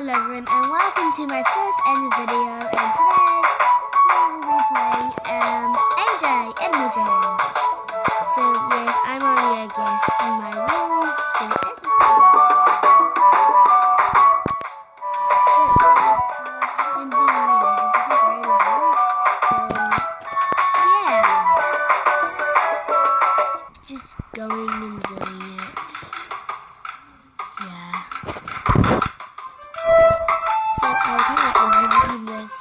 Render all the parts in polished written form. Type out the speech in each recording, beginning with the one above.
Lauren, and welcome to my first end video, and today we will be playing AJ and Mojang. So yes, I'm only a guest in my roof, so this is I've been doing it for very long, so yeah, just going and doing it. Yeah. So I on this.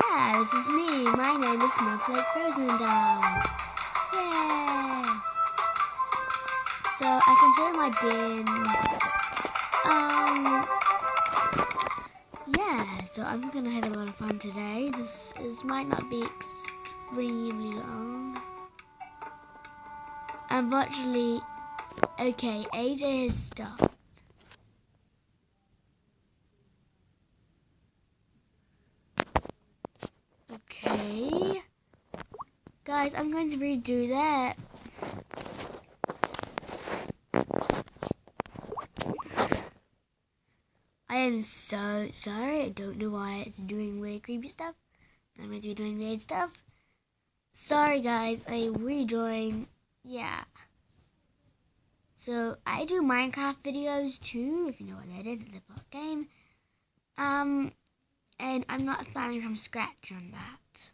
Yeah, this is me. My name is Snowflake Frozen Doll. Yeah. So I can show my den. Yeah. So I'm gonna have a lot of fun today. This might not be extremely long. Unfortunately, okay. AJ has stopped. Okay. Guys, I'm going to redo that. I am so sorry. I don't know why it's doing weird creepy stuff. I'm meant to be doing weird stuff. Sorry guys, I rejoined. Yeah. So I do Minecraft videos too, if you know what that is. It's a block game. And I'm not starting from scratch on that.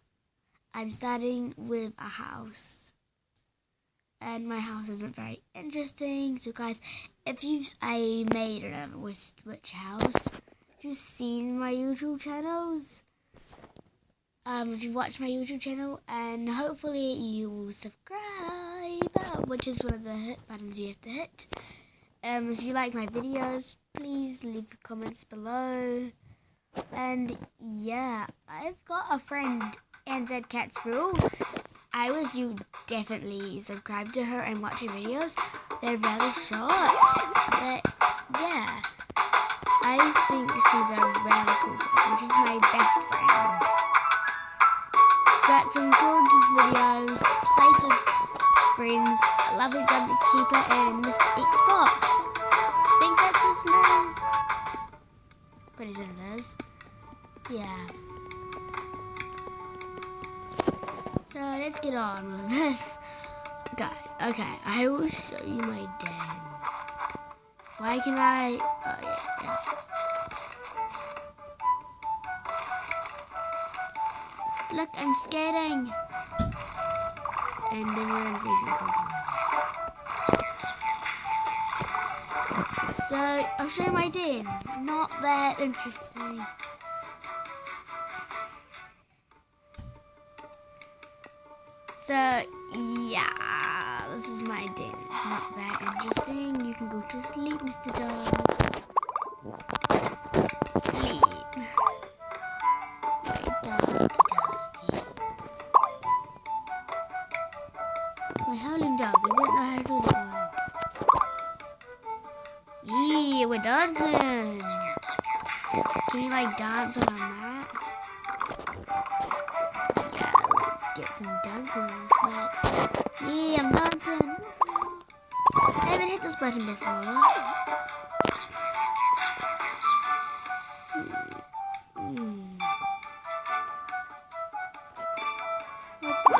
I'm starting with a house. And my house isn't very interesting. So guys, I made another witch house. If you've seen my YouTube channels, if you watch my YouTube channel, and hopefully you will subscribe, which is one of the buttons you have to hit. If you like my videos, please leave comments below. And yeah, I've got a friend, NZ Cats Rule. I wish you definitely subscribe to her and watch her videos. They're very short, but yeah, I think she's a really cool person. She's my best friend. She's got some good videos, plays with friends, lovely Double Keeper, and Mr. Xbox. I think that's his name. Pretty sure it is. Yeah. So let's get on with this. Guys, okay, I will show you my den. Why can I? Oh yeah. Look, I'm skating. And then we're in freezing cold water. So I'll show you my den. Not that interesting. So, yeah, this is my den. It's not that interesting. You can go to sleep, Mr. Dog. Sleep. My doggy. My howling dog. I don't know how to do that one. Yeah, we're dancing. Can you, like, dance on a mat? Get some dancing on this mat. Yeah, I'm dancing. I haven't hit this button before. What's this?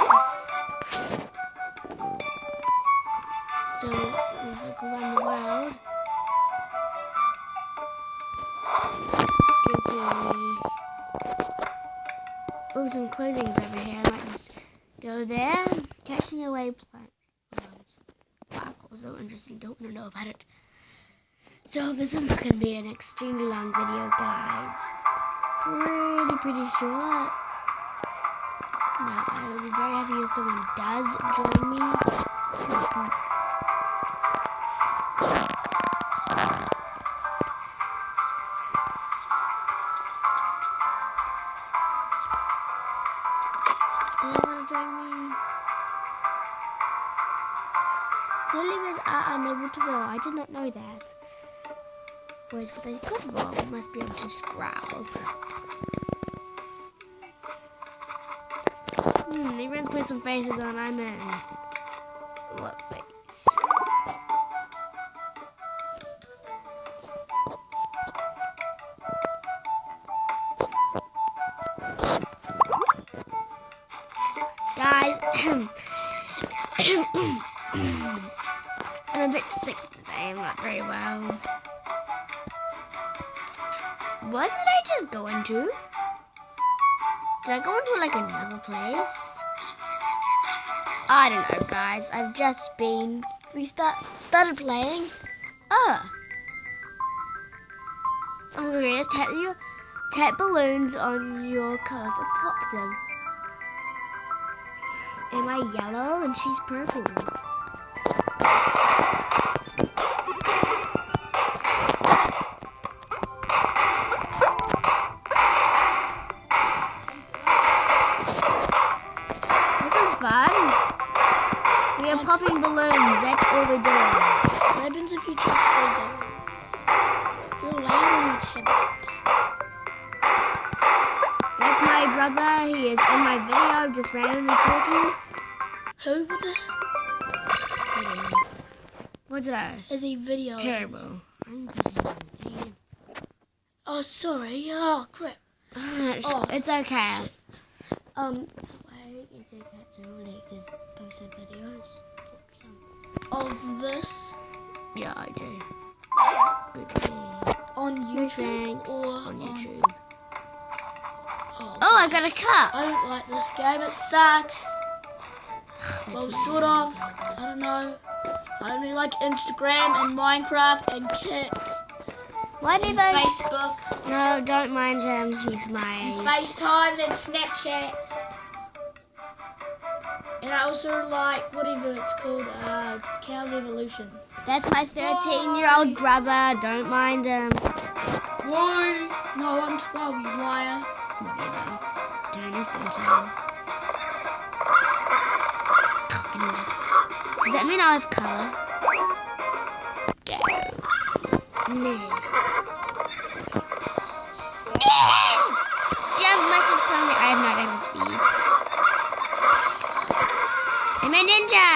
So, if I go around the world, go to... Oh, some clothing's over here. I might just go there. Catching away plants. Wow, so interesting. Don't want to know about it. So this is not going to be an extremely long video, guys. Pretty short. Now, I will be very happy if someone does join me. Lilies are unable to roll. I did not know that. Whereas what they could roll, must be able to scrowl. Everyone's put some faces on. I'm in. What face? I'm a bit sick today. I'm not very well. What did I just go into? Did I go into like another place? I don't know, guys. I've just been. We started playing. I'm going to tap balloons on your colours and pop them. Am I yellow and she's purple? This is fun. We are popping balloons. That's all we're doing. What happens if you tap those? You're loud when you tap. That's my brother. He is in my video, just randomly talking. Who? What the? What's that? Is a video. Terrible. Oh, sorry. Oh, crap. It's okay. Why is it that so like this posted videos? Of this? Yeah, I do. On YouTube Thanks. or On YouTube. Oh, I got a cup. I don't like this game. It sucks. Well, sort of. I don't know. I only like Instagram and Minecraft and Kit. Why do they? Facebook. No, don't mind him. He's my. FaceTime, then Snapchat. And I also like whatever it's called, Cow Revolution. That's my 13-year-old brother. Don't mind him. Why? No, I'm 12, you liar. Whatever. Don't 13. Does that mean I have colour? Go. No. Jump message telling me I have not enough speed. I'm a ninja!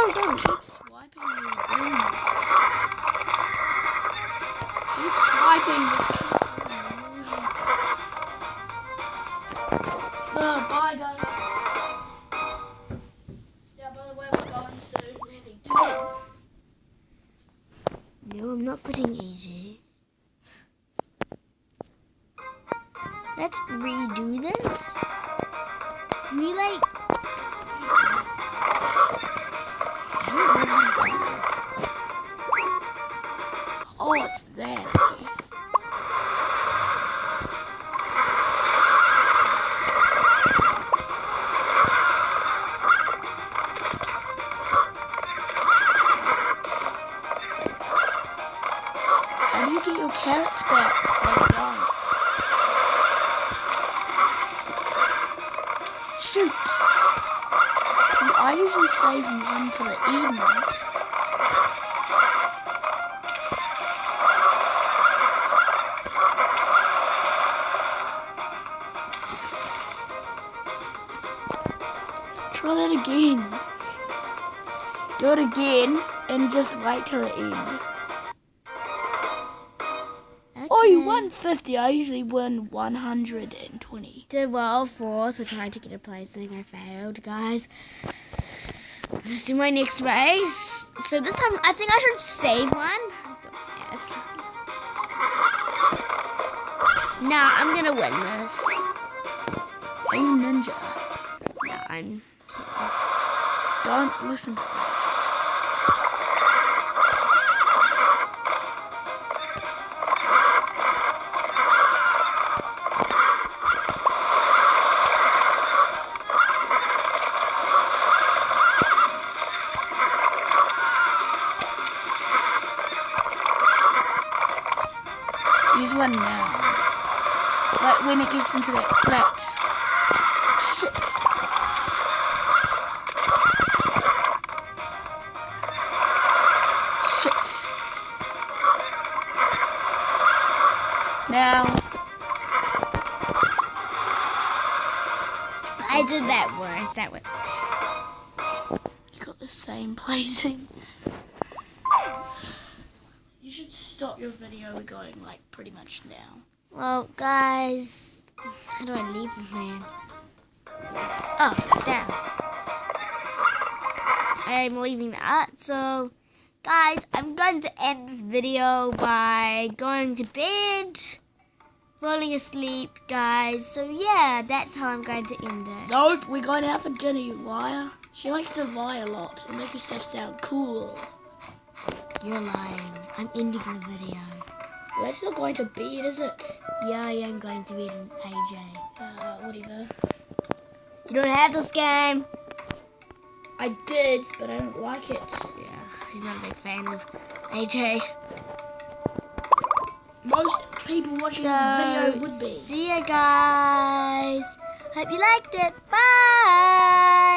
Don't keep swiping me. Keep swiping. Bye guys. Stay by the way, we're going soon. We're having dinner. No, I'm not putting easy. Let's redo this. Relay. I don't know how to do this. Oh, it's there. How do you get your carrots back? Shoot! I usually save one for the evening. Try that again. Do it again and just wait till the end. Okay. Oh, you won 50. I usually win 120. Did well for trying to get a placing. I failed, guys. Let's do my next race. So this time, I think I should save one. Yes. Nah, I'm gonna win this. Are you ninja? Yeah, I'm. Don't listen to me. Use one now. Like when it gets into that flat. Shit. Shit. Now. worst. That was... You got the same placing. You should stop your video going like pretty much now. Well, guys, how do I leave this man? Oh, down. I'm leaving that. So, guys, I'm going to end this video by going to bed, falling asleep, guys. So, yeah, that's how I'm going to end it. Nope, we're going out for dinner, you liar. She likes to lie a lot and make herself sound cool. You're lying. I'm ending the video. Well, that's not going to be it, is it? Yeah, I am going to beat an AJ. Whatever. You don't have this game. I did, but I don't like it. Yeah, he's not a big fan of AJ. Most people watching this video would be. See ya, guys. Hope you liked it. Bye.